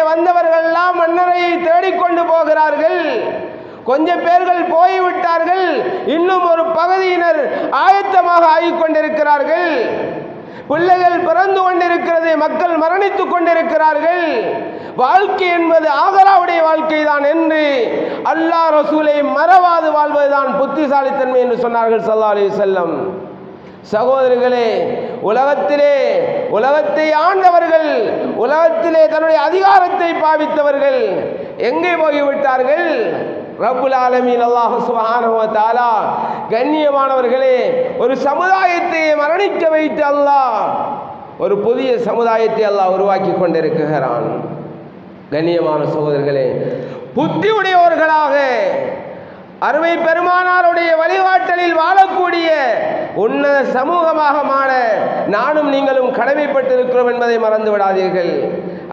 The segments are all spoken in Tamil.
வந்தவர்கள் எல்லாம் மன்னரை தேடிக்கொண்டு போகிறார்கள். கொஞ்சம் பேர்கள் போய்விட்டார்கள். இன்னும் ஒரு பகுதியினர் ஆயத்தமாக ஆகிக்கொண்டிருக்கிறார்கள். பிள்ளைகள் பிறந்து கொண்டிருக்கிறது, மக்கள் மரணித்துக் கொண்டிருக்கிறார்கள். வாழ்க்கை என்பது ஆகராவுடைய வாழ்க்கை தான் என்று அல்லாஹ் ரசூலை மறவாது வாழ்வதுதான் புத்திசாலித்தன்மை என்று சொன்னார்கள் ஸல்லல்லாஹு அலைஹி வஸல்லம். சகோதரர்களே, உலகத்தை ஆண்டவர்கள், உலகத்திலே தன்னுடைய அதிகாரத்தை பாவித்தவர்கள் எங்கே போய்விட்டார்கள்? ரப்புல் ஆலமீன் அல்லாஹ் சுப்ஹானஹு வ தஆலா கண்ணியமானவர்களே, ஒரு சமுதாயத்தை மரணிக்க வைத்து அல்லாஹ் ஒரு புதிய சமுதாயத்தை அல்லாஹ் உருவாக்கி கொண்டிருக்கிறான். கண்ணியமான சகோதரர்களே, புத்தி உடையவர்களாக அருமை பெருமானாருடைய வழிகாட்டலில் வாழக்கூடிய உன்னத சமூகமாக மாற நானும் நீங்களும் கடமைப்பட்டிருக்கிறோம் என்பதை மறந்து விடாதீர்கள்.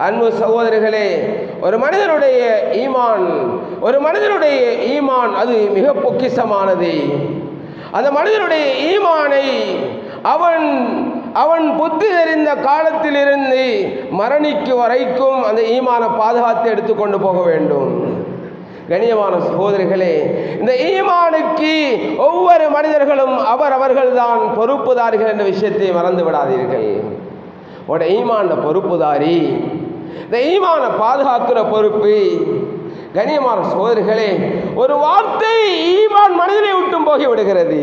அன்பு சகோதரர்களே, ஒரு மனிதனுடைய ஈமான் அது மிக பொக்கிஷமானது. அந்த மனிதனுடைய ஈமானை அவன் புத்தி தெரிந்த காலத்திலிருந்து மரணிக்கு வரைக்கும் அந்த ஈமானை பாதுகாத்து எடுத்துக்கொண்டு போக வேண்டும். கண்ணியமான சகோதரிகளே, இந்த ஈமானுக்கு ஒவ்வொரு மனிதர்களும் அவர்கள்தான் பொறுப்புதாரிகள் என்ற விஷயத்தை மறந்து விடாதீர்கள். உடைய ஈமான பொறுப்புதாரி, இந்த ஈமானை பாதுகாக்கிற பொறுப்பு. கண்ணியமான சகோதரிகளே, ஒரு வார்த்தை ஈமான் மனிதனை விட்டும் போய்விடுகிறது.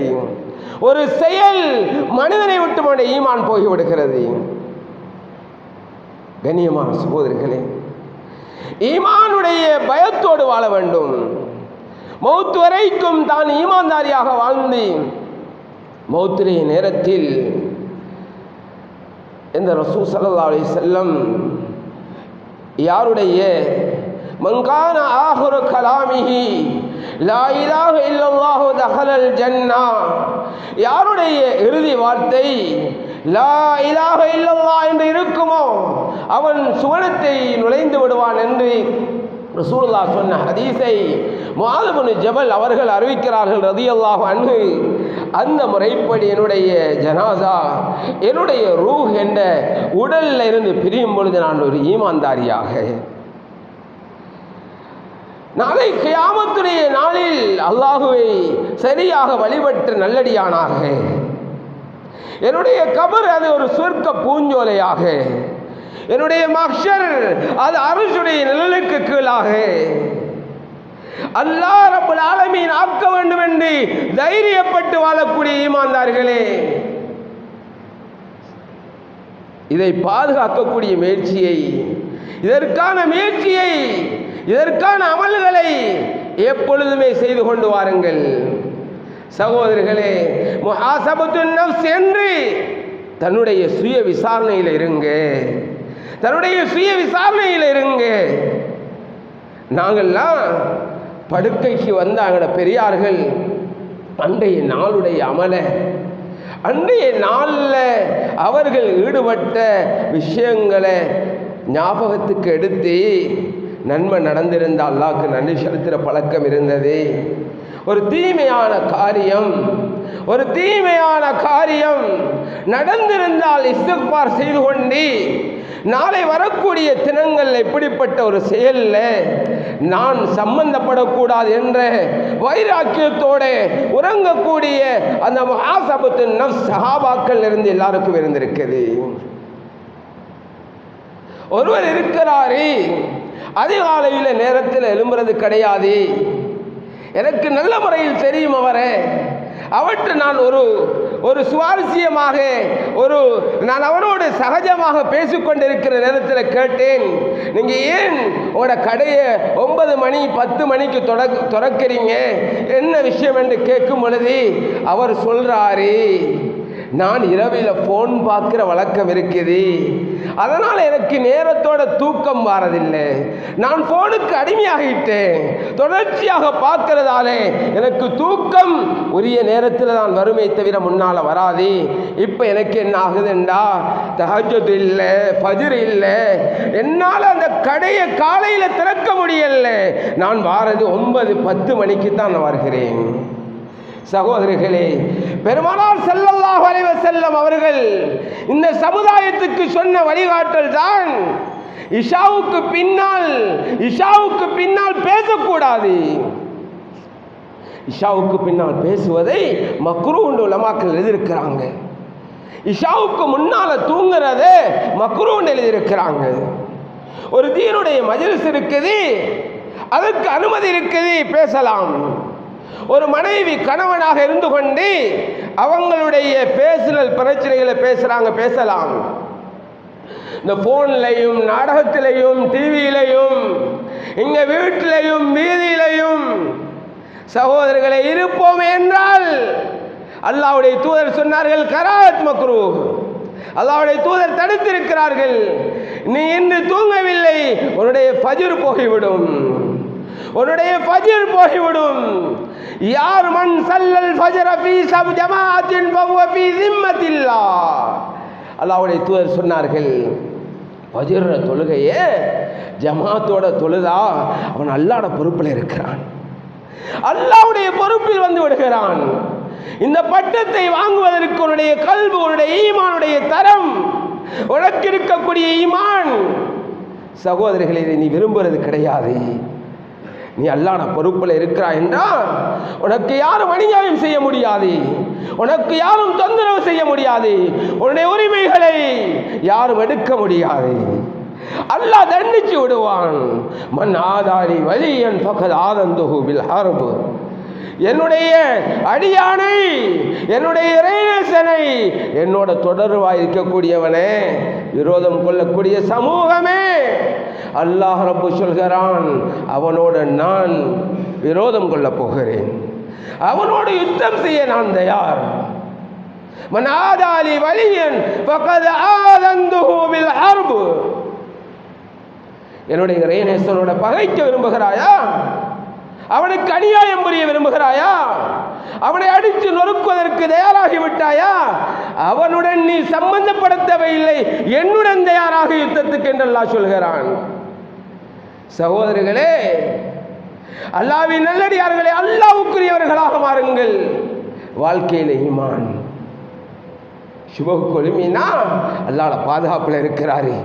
ஒரு செயல் மனிதனை விட்டு ஈமான் போய்விடுகிறது. கண்ணியமான சகோதரிகளே, ஈமானுடைய பயத்தோடு வாழ வேண்டும். மௌத் வரைக்கும் தான் ஈமான்தாரியாக வாழ்ந்து மௌத்துடைய நேரத்தில் இந்த ரசூல் ஸல்லல்லாஹு அலைஹி வஸல்லம் யாருடைய மன்கான ஆஹிரு கலாமிஹி லா இலாஹ இல்லல்லாஹு தஹலல் ஜன்னா, யாருடைய இறுதி வார்த்தை லா இலாஹ இல்லல்லாஹ் என்று இருக்குமோ அவன் சுவனத்தை நுழைந்து விடுவான் என்று ரசூலுல்லாஹ் சொன்ன ஹதீஸை முஆத் இப்னு ஜபல் அவர்கள் அறிவிக்கிறார்கள் ரலியல்லாஹு அன்ஹு. அந்த முறைப்படி என்னுடைய ஜனாசா, என்னுடைய ரூஹ் என்ற உடலில் இருந்து பிரியும் பொழுது நான் ஒரு ஈமான்தாரியாக, நாளை கியாமத்துடைய நாளில் அல்லாஹுவை சரியாக வழிபட்ட நல்லடியானாக, என்னுடைய கபர் அது ஒரு சொர்க்க பூஞ்சோலையாக, என்னுடைய மஹ்ஷர் அது அர்ஷுடைய நிழலுக்கு கீழாக அல்லாஹ் ரப்பல் ஆலமீன் ஆக்க வேண்டும் என்று தைரியப்பட்டு வாழக்கூடிய ஈமான்தார்களே, இதை பாதுகாக்கக்கூடிய முயற்சியை, இதற்கான அமல்களை எப்பொழுதுமே செய்து கொண்டு வாருங்கள். சகோதரர்களே, முஹாசபத்துன் நஃப்ஸ் என்று தன்னுடைய சுய விசாரணையில் இருங்க. நாங்கள்லாம் படுக்கைக்கு வந்தாங்க பெரியார்கள் அன்றைய நாளுடைய அன்றைய நாளில் அவர்கள் ஈடுபட்ட விஷயங்களை ஞாபகத்துக்கு எடுத்து நன்மை நடந்திருந்த அல்லாஹ்க்கு நன்றி செலுத்துகிற பழக்கம் இருந்தது. ஒரு தீமையான காரியம் நடந்திருந்தால் இஸ்திக்பார் செய்து கொண்டு நாளை வரக்கூடிய தினங்கள் இப்படிப்பட்ட ஒரு செயலில் நான் சம்பந்தப்படக்கூடாது என்ற வைராக்கியத்தோடு உறங்கக்கூடிய அந்த முஹாசபத்துன் நஃப்ஸ் சஹாபாக்கள் இருந்து எல்லாருக்கும் இருந்திருக்குது. ஒருவர் இருக்கிறாரு, அதிகாலையில் நேரத்தில் எழும்புறது கிடையாது, எனக்கு நல்ல முறையில் தெரியும் அவற்றை நான் ஒரு சுவாரஸ்யமாக நான் அவரோடு சகஜமாக பேசிக்கொண்டிருக்கிற நேரத்தில் கேட்டேன், நீங்கள் ஏன் உங்களோட கடையை 9 மணி 10 மணிக்கு திறக்கிறீங்க, என்ன விஷயம் என்று கேட்கும் பொழுது அவர் சொல்றாரு, நான் இரவில் ஃபோன் பார்க்குற வழக்கம் இருக்குது, அதனால் எனக்கு நேரத்தோட தூக்கம் வரதில்லை, நான் ஃபோனுக்கு அடிமையாகிட்டேன், தொடர்ச்சியாக பார்க்கறதாலே எனக்கு தூக்கம் உரிய நேரத்தில் தான் வருமே தவிர முன்னால் வராது. இப்போ எனக்கு என்ன ஆகுதுண்டா, தஹஜ்ஜுத் இல்லை, ஃபஜ்ர் இல்லை, என்னால் அந்த கடையை காலையில் திறக்க முடியல, நான் வாரது 9-10 மணிக்கு தான் நான் வருகிறேன். சகோதரிகளே, பெருமானார் ஸல்லல்லாஹு அலைஹி வஸல்லம் அவர்கள் இந்த சமுதாயத்துக்கு சொன்ன வழிகாட்டல் தான் இஷாவுக்கு பின்னால் பேசக்கூடாது. இஷாவுக்கு பின்னால் பேசுவதை மக்ரூஹ் என்று உலமாக்கள் எழுதியிருக்கிறாங்க. இஷாவுக்கு முன்னால தூங்குறதே மக்ரூஹ் என்று எழுதியிருக்கிறாங்க. ஒரு தீனுடைய மஜ்லிஸ் இருக்குது, அதற்கு அனுமதி இருக்குது, பேசலாம். ஒரு மனைவி கணவனாக இருந்து கொண்டு அவங்களுடைய பேசுதல் பிரச்சனைகளை பேசலாம். இந்த போன்லையும் நாடகத்திலையும் டிவியிலையும் இங்க வீட்டிலையும் வீதியிலையும் சகோதரர்களை இருப்போம் என்றால் அல்லாஹ்வுடைய தூதர் சொன்னார்கள் கராத் மக்ரூஹ். அல்லாஹ்வுடைய தூதர் தடுத்திருக்கிறார்கள். நீ இன்று தூங்கவில்லை, உன்னுடைய ஃபஜ்ர் போய்விடும். யார் மன் சல்லல் ஃபஜ்ர ஃபீ சப் ஜமாஅத்தின் ஃபஹுவ ஃபீ ஸிம்மத்தில்லாஹ். அல்லாஹ்வுடைய தூதர் சொன்னார்கள், ஃபஜ்ர் தொழுகையே ஜமாத்தோட தொழுதா அவன் அல்லாஹ்வுடைய பொறுப்பில் இருக்கிறான், அல்லாஹ்வுடைய பொறுப்பில் வந்து விடுகிறான். இந்த பட்டத்தை வாங்குவதற்கு உன்னுடைய கல்வி, உன்னுடைய ஈமானுடைய தரம், உனக்கு இருக்கக்கூடிய ஈமான், சகோதரிகளை இதை நீ விரும்புறது கிடையாது. நீ அல்லாஹ்வுடைய பொறுப்பில் இருக்கிறாய் என்றால் உனக்கு யாரும் அநியாயம் செய்ய முடியாது, உனக்கு யாரும் தொந்தரவு செய்ய முடியாது, உன்னுடைய உரிமைகளை யாரும் எடுக்க முடியாது. அல்லாஹ் தண்டிச்சு விடுவான். மன் ஆதாரி வலியன் ஃபகத் ஆதந்துஹு பில் ஹர்ப். என்னுடைய அடியானை, என்னுடைய இறைநேசனை, என்னோட தொடர்பாக இருக்கக்கூடியவனே, விரோதம் கொள்ளக்கூடிய சமூகமே, அல்லாஹ் ரப்பு சொல்கிறான், அவனோடு நான் விரோதம் கொள்ள போகிறேன், அவனோடு யுத்தம் செய்ய நான் தயார். மன் ஆதாலி வலியன் ஃபகத் ஆதந்துஹு பில் ஹர்ப். என்னுடைய இறைநேசனோட பகைக்க விரும்புகிறாயா? அவனுக்கு அநியாயம் புரிய விரும்புகிறாயா? அவனை அடித்து நொறுக்குவதற்கு தயாராகிவிட்டாயா? அவனுடன் நீ சம்பந்தப்படுத்தவே இல்லை, என்னுடன் தயாராக யுத்தத்துக்கு என்று அல்லாஹ் சொல்கிறான். சகோதரர்களே, அல்லாஹ்வின் நல்லடியார்களே, அல்லாஹ்வுக்குரியவர்களாக மாறுங்கள். வாழ்க்கையில் ஈமான் சுபஹ் கொலுமினா அல்லாஹ்வுடைய பாதுகாப்பில் இருக்கிறாரு.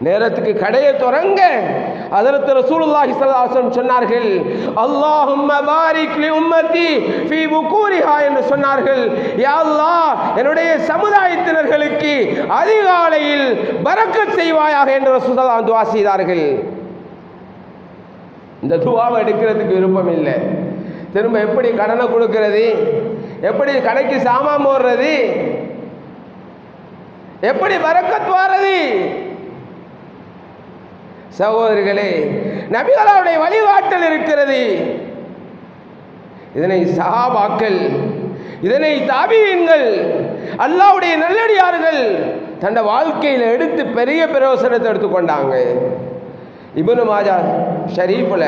நேரத்துக்கு கடையை தொடங்க ஹஜ்ரத் ரசூலுல்லாஹி ஸல்லல்லாஹு அலைஹி வஸல்லம் சொன்னார்கள், அல்லாஹும்ம பாரிக் லி உம்மத்தி ஃபீ புகூரிஹா என்று சொன்னார்கள். யா அல்லாஹ், என்னுடைய சமுதாயத்தினர்களுக்கு அதிகாலையில் பரக்கத் செய்வாயாக என்று ரசூலுல்லாஹ் துஆ செய்தார்கள். இந்த துஆவை எடுக்கிறதுக்கு விருப்பம் இல்லை. திரும்ப எப்படி கடனை கொடுக்கிறது, எப்படி கடைக்கு சாமான் போடுறது, எப்படி பரக்கத் வாரது? சகோதரிகளே, நபிகளாருடைய வழிகாட்டல் இருக்கிறது. இதனை சஹாபாக்கள், இதனை தாபீன்கள், அல்லாஹ்வுடைய நல்லடியார்கள் தன்னுடைய வாழ்க்கையில் எடுத்து பெரிய பிரயோசனத்தை எடுத்துக்கொண்டாங்க. இப்னு மாஜா ஷரீஃப்ல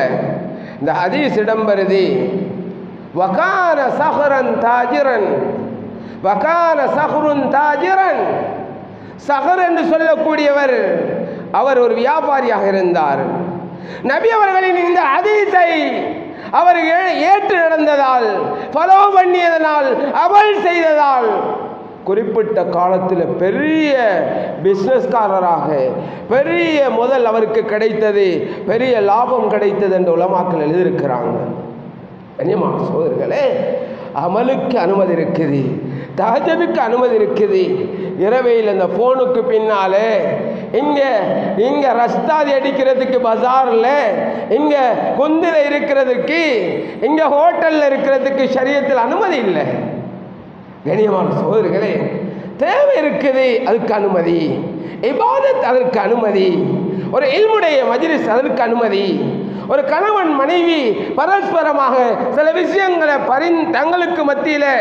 இந்த ஹதீஸ் இடம்பெறுது, வகான சஹரன் தாஜிரன், வகான சஹ்ருன் தாஜிரன். சஹர் என்று சொல்லக்கூடியவர் அவர் ஒரு வியாபாரியாக இருந்தார். நபி அவர்களின் இந்த ஹதீஸை அவர் ஏற்று நடந்ததால், ஃபாலோ பண்ணியதனால், அமல் செய்ததால் குறிப்பிட்ட காலத்தில் பெரிய பிஸ்னஸ்காரராக பெரிய முதல் அவருக்கு கிடைத்தது, பெரிய லாபம் கிடைத்தது என்று உலமாக்கள் எழுதியிருக்கிறாங்க. கண்ணியமான சகோதரர்களே, அமலுக்கு அனுமதி இருக்குது, தஹஜ்ஜுதுக்கு அனுமதி இருக்குது. இரவையில் இந்த ஃபோனுக்கு பின்னாலே இங்கே ரஸ்தாதி அடிக்கிறதுக்கு பஜாரில், இங்கே குந்தில் இருக்கிறதுக்கு, இங்கே ஹோட்டலில் இருக்கிறதுக்கு ஷரியத்தில் அனுமதி இல்லை. கண்ணியமான சகோதரர்களே, தேவை இருக்குது, அதுக்கு அனுமதி. இபாதத் அதற்கு அனுமதி. ஒரு இல்முடைய மஜ்லிஸ் அதற்கு அனுமதி. ஒரு கணவன் மனைவி பரஸ்பரமாக சில விஷயங்களை தங்களுக்கு மத்தியில்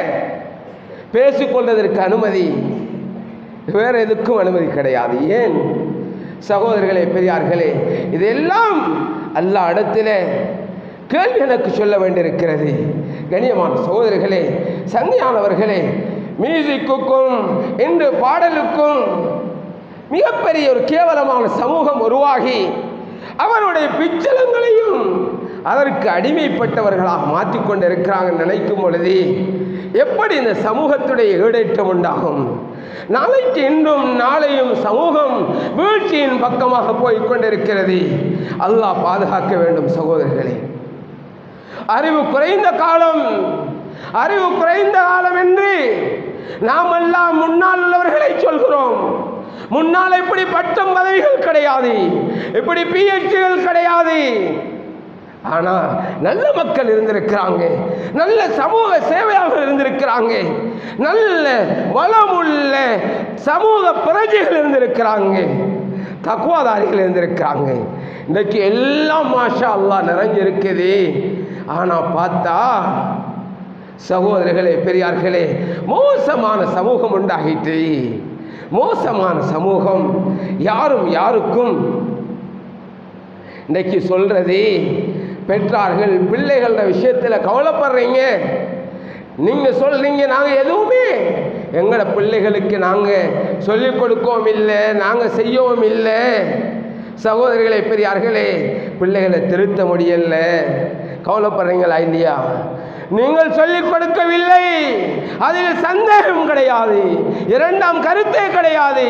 பேசிக்கொள்வதற்கு அனுமதி. வேறு எதுக்கும் அனுமதி கிடையாது. ஏன் சகோதரர்களே, பெரியார்களே, இதெல்லாம் அல்லாஹ் இடத்துல கேள்வி எனக்கு சொல்ல வேண்டியிருக்கிறது. கண்ணியமான சகோதரர்களே, சங்கையானவர்களே, மியூசிக்குக்கும் இன்று பாடலுக்கும் மிகப்பெரிய ஒரு கேவலமான சமூகம் உருவாகி அவருடைய பிச்சலங்களையும் அதற்கு அடிமைப்பட்டவர்களாக மாற்றிக்கொண்டு இருக்கிறாங்க நினைக்கும் பொழுது எப்படி இந்த சமூகத்துடைய ஈடேற்றம் உண்டாகும்? நாளைக்கு இன்றும் நாளையும் சமூகம் வீழ்ச்சியின் பக்கமாக போய்கொண்டிருக்கிறது. அல்லாஹ் பாதுகாக்க வேண்டும் சகோதரர்களே. அறிவு குறைந்த காலம் என்று நாம் எல்லாம் முன்னால் உள்ளவர்களை சொல்கிறோம். முன்னால் இப்படி பட்டம் பதவிகள் கிடையாது, இப்படி PhDகள் கிடையாது. ஆனா நல்ல மக்கள் இருந்திருக்கிறாங்க, நல்ல சமூக சேவையாளர்கள் இருந்திருக்கிறாங்க, நல்ல வளமுள்ள சமூக பிரஜைகள் இருந்திருக்கிறாங்க, தக்வாதாரிகள் இருந்திருக்கிறாங்க. இன்றைக்கு எல்லாம் மாஷா அல்லாஹ் நிறைஞ்சிருக்குது. ஆனா பார்த்தா சகோதரர்களே, பெரியார்களே, மோசமான சமூகம் உண்டாகிட்டு. மோசமான சமூகம். யாரும் யாருக்கும் இன்னைக்கு சொல்றது, பெற்றார்கள் பிள்ளைகள விஷயத்தில் கவலைப்படுறீங்க. நீங்க சொல்றீங்க நாங்க எதுவுமே எங்களோட பிள்ளைகளுக்கு நாங்க சொல்லிக் கொடுக்கவும் இல்லை, நாங்க செய்யவும் இல்லை. சகோதரிகளே, பெரியார்களே, பிள்ளைகளை திருத்த முடியல. கவலைப்படுறீங்களா இல்லையா? நீங்கள் சொல்லிக் கொடுக்கவில்லை, அதில் சந்தேகம் கிடையாது, இரண்டாம் கருத்தே கிடையாது.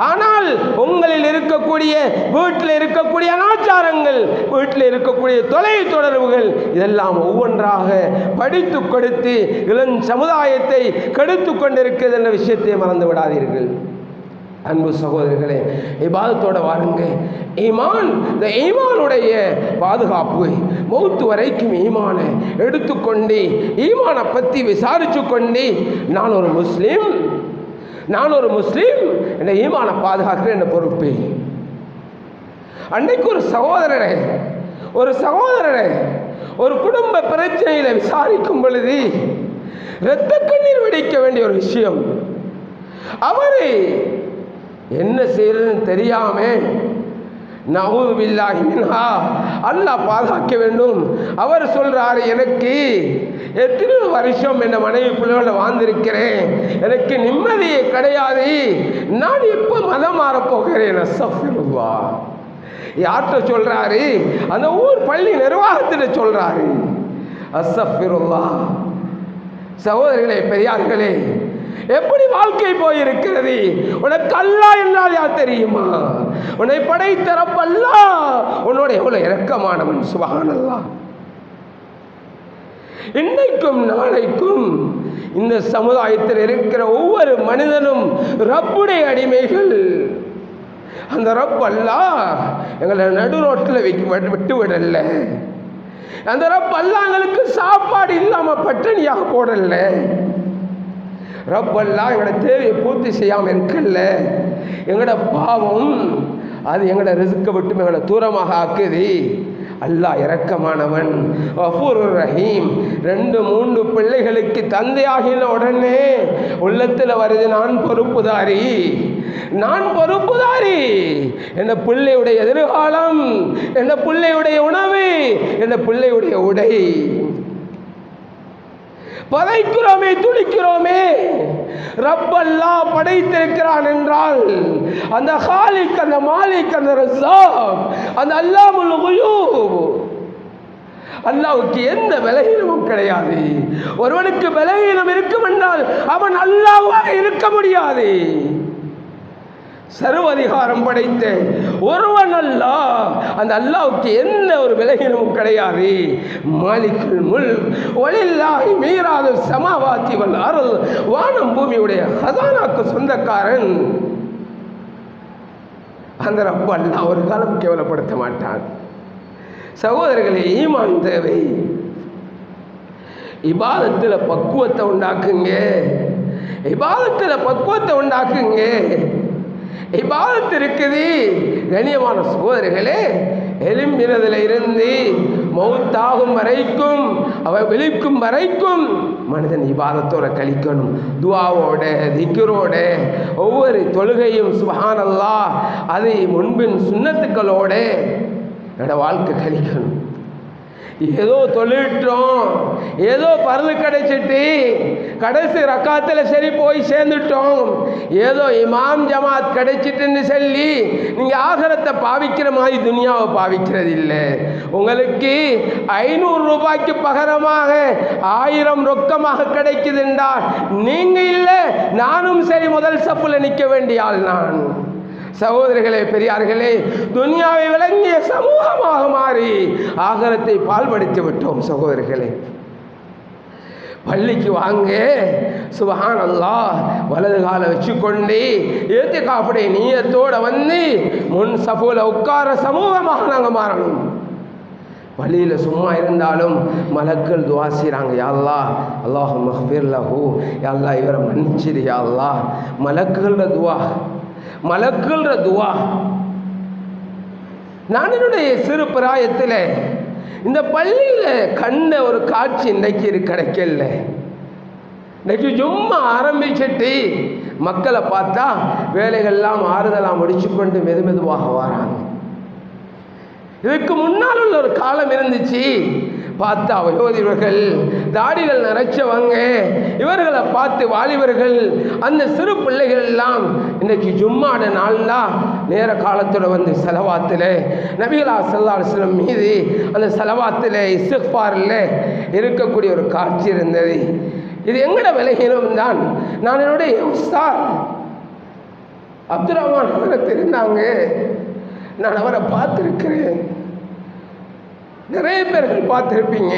ஆனால் உங்களில் இருக்கக்கூடிய வீட்டில் இருக்கக்கூடிய அனாச்சாரங்கள், வீட்டில் இருக்கக்கூடிய தொலை தொடர்புகள், இதெல்லாம் ஒவ்வொன்றாக படித்து கொடுத்து இளம் சமுதாயத்தை கெடுத்து கொண்டிருக்கிறது என்ற விஷயத்தை மறந்து விடாதீர்கள். அன்பு சகோதரர்களே, இபாதத்தோட வாருங்க. ஈமான், இந்த ஈமானுடைய பாதுகாப்பு மௌத்து வரைக்கும் ஈமானை எடுத்துக்கொண்டு ஈமானை பற்றி விசாரிச்சு கொண்டு நான் ஒரு முஸ்லீம் என்ற ஈமானை பாதுகாக்கிற என்ற பொறுப்பு. அன்றைக்கு ஒரு சகோதரரை ஒரு குடும்ப பிரச்சனையில விசாரிக்கும் பொழுது இரத்த கண்ணீர் வெடிக்க வேண்டிய ஒரு விஷயம். அவரு என்ன செய்யறதுன்னு தெரியாம, நஊது பில்லாஹி மின்ஹா, அல்லாஹ் பாதுகாக்க வேண்டும். அவர் சொல்றாரு, எனக்கு எத்தனை வருஷம் என் மனைவி பிள்ளைகளோட வாழ்ந்திருக்கிறேன், எனக்கு நிம்மதியே கிடையாது, நான் எப்ப மதம் மாறப் போகிறேன்? அஸ்தக்ஃபிருல்லாஹ். யார்கிட்ட சொல்றாரு? அந்த ஊர் பள்ளி நிர்வாகத்திட்ட சொல்றாரு. அஸ்தக்ஃபிருல்லாஹ். சகோதரர்களே, பெரியார்களே, எப்படி வாழ்க்கை போயிருக்கிறது? உனக்கு அல்லாஹ் என்றால் யார் தெரியுமா? உன்னை படைத்த ரப் அல்லாஹ் உன்னோட எவ்வளவு இரக்கமானவன். சுப்ஹானல்லாஹ். இன்றைக்கும் நாளைக்கும் இந்த சமுதாயத்தில் இருக்கிற ஒவ்வொரு மனிதனும் ரப்புடைய அடிமைகள். அந்த ரப் அல்லாஹ் எங்களை நடு ரோட்டில் விட்டு விடல. அந்த ரப் அல்லாஹ் எங்களுக்கு சாப்பாடு இல்லாம பட்டினியாக போடல. ரப் அல்லாஹ் எங்களோட தேவையை பூர்த்தி செய்யாமல் இருக்கல. எங்களோட பாவம் அது எங்களோட ரிஸ்க்கை விட்டு எங்களை தூரமாக ஆக்குது. அல்லாஹ் இரக்கமானவன், கஃபூருர் ரஹீம். 2-3 பிள்ளைகளுக்கு தந்தையாகின உடனே உள்ளத்தில் வருது, நான் பொறுப்புதாரி. என் பிள்ளையுடைய எதிர்காலம், என் பிள்ளையுடைய உணவு, என் பிள்ளையுடைய உடை. பதைக்கிறோமே, துடிக்கிறோமே. ரப் அல்லாஹ் படைத்திருக்கிறான் என்றால் அந்த காலிக், அந்த மாலிக், அந்த ரஸாக், அந்த அல்லாஹ்வுல் குயூப், அல்லாஹ்வுக்கு எந்த பலகீனமும் கிடையாது. ஒருவனுக்கு பலகீனம் இருக்கும் என்றால் அவன் அல்லாஹ்வாக இருக்க முடியாது. சர்வதிகாரம் படைத்த ஒருவன் அல்லாஹ், அந்த அல்லாஹ்வுக்கு எந்த ஒரு விலகினமும் கிடையாது. மாலிக்குல் முல்க் வலில்லாஹி மீராது ஸமாவாத்தி வல் அர்த். வானம் பூமியுடைய ஹஸானாக்கு சொந்தக்காரன் அந்த ரப் அல்லாஹ் ஒரு காலம் கேவலப்படுத்த மாட்டான். சகோதரர்களே, ஈமான் தேவை. இபாதத்தில் பக்குவத்தை உண்டாக்குங்க. இபாதத் இருக்குது. கண்ணியமான சகோதரர்களே, எலும்பினதில் இருந்து மௌத்தாகும் வரைக்கும், அவன் விழிக்கும் வரைக்கும் மனிதன் இபாதத்தோட கழிக்கணும். துஆவோட, திக்ரோட, ஒவ்வொரு தொழுகையும் சுப்ஹானல்லாஹ், அதை முன்பின் சுன்னத்துக்களோட என்னோட வாழ்க்கை கழிக்கணும். ஏதோ தொழிட்டோம், ஏதோ பருது கிடைச்சிட்டு கடைசி ரக்காத்தில் சரி போய் சேர்ந்துட்டோம், ஏதோ இமாம் ஜமாத் கிடைச்சிட்டுன்னு சொல்லி நீங்கள் ஆகரத்தை பாவிக்கிற மாதிரி துனியாவை பாவிக்கிறது இல்லை. உங்களுக்கு 500 ரூபாய்க்கு பகரமாக 1000 ரொக்கமாக கிடைக்குதுன்றால் நீங்கள் இல்லை, நானும் சரி முதல் சப்புல நிற்க வேண்டிய ஆள் நான். சகோதரர்களே, பெரியார்களே, துனியாவை விளங்கிய சமூகமாக மாறி ஆகரத்தை பால்படுத்தி விட்டோம். சகோதரர்களே, பள்ளிக்கு வாங்க, சுப்ஹானல்லாஹ், வலது காலை வச்சுக்கொண்டு இத்திகாஃபுடைய நியத்தோட வந்து முன் சஃபுல உட்கார சமூகமாக நாங்கள் மாறணும். பள்ளியில் சும்மா இருந்தாலும் மலக்கள் துவா செய்கிறாங்க, யா அல்லாஹ் அல்லாஹும்ம ஃபிர் லஹு, யா அல்லாஹ் இவரை மன்னிச்சிரு யா அல்லாஹ். மலக்குகள துவா, மலக்குற துவா. நான் என்னுடைய சிறு பிராயத்தில் இந்த பள்ளியில் கண்ட ஒரு காட்சி இன்றைக்கு கிடைக்கல. இன்றைக்கு சும்மா ஆரம்பிச்சுட்டு மக்களை பார்த்தா வேலைகள்லாம் ஆறுதலாக முடிச்சு கொண்டு மெதுவாக வராங்க. இதுக்கு முன்னால் உள்ள ஒரு காலம் இருந்துச்சு, பார்த்தா வயோதிபர்கள், தாடிகள் நிறைச்சவங்க, இவர்களை பார்த்து வாலிபர்கள், அந்த சிறு பிள்ளைகள் எல்லாம் இன்னைக்கு ஜும்மாட நாள்னா நேர காலத்தோட வந்து செலவாத்தில் நபிகளா ஸல்லல்லாஹு அலைஹி வஸல்லம் மீது அந்த செலவாத்தில் இஸ்திக்ஃபாரில் இருக்கக்கூடிய ஒரு காட்சி இருந்தது. இது எங்கட விலகினம் தான். நான் என்னுடைய உஸ்தாத் அப்துல் ரஹ்மான் அவர்கள் இருந்தாங்க, நான் அவரை பார்த்துருக்கிறேன். நிறைய பேர்கள் பார்த்துருப்பீங்க.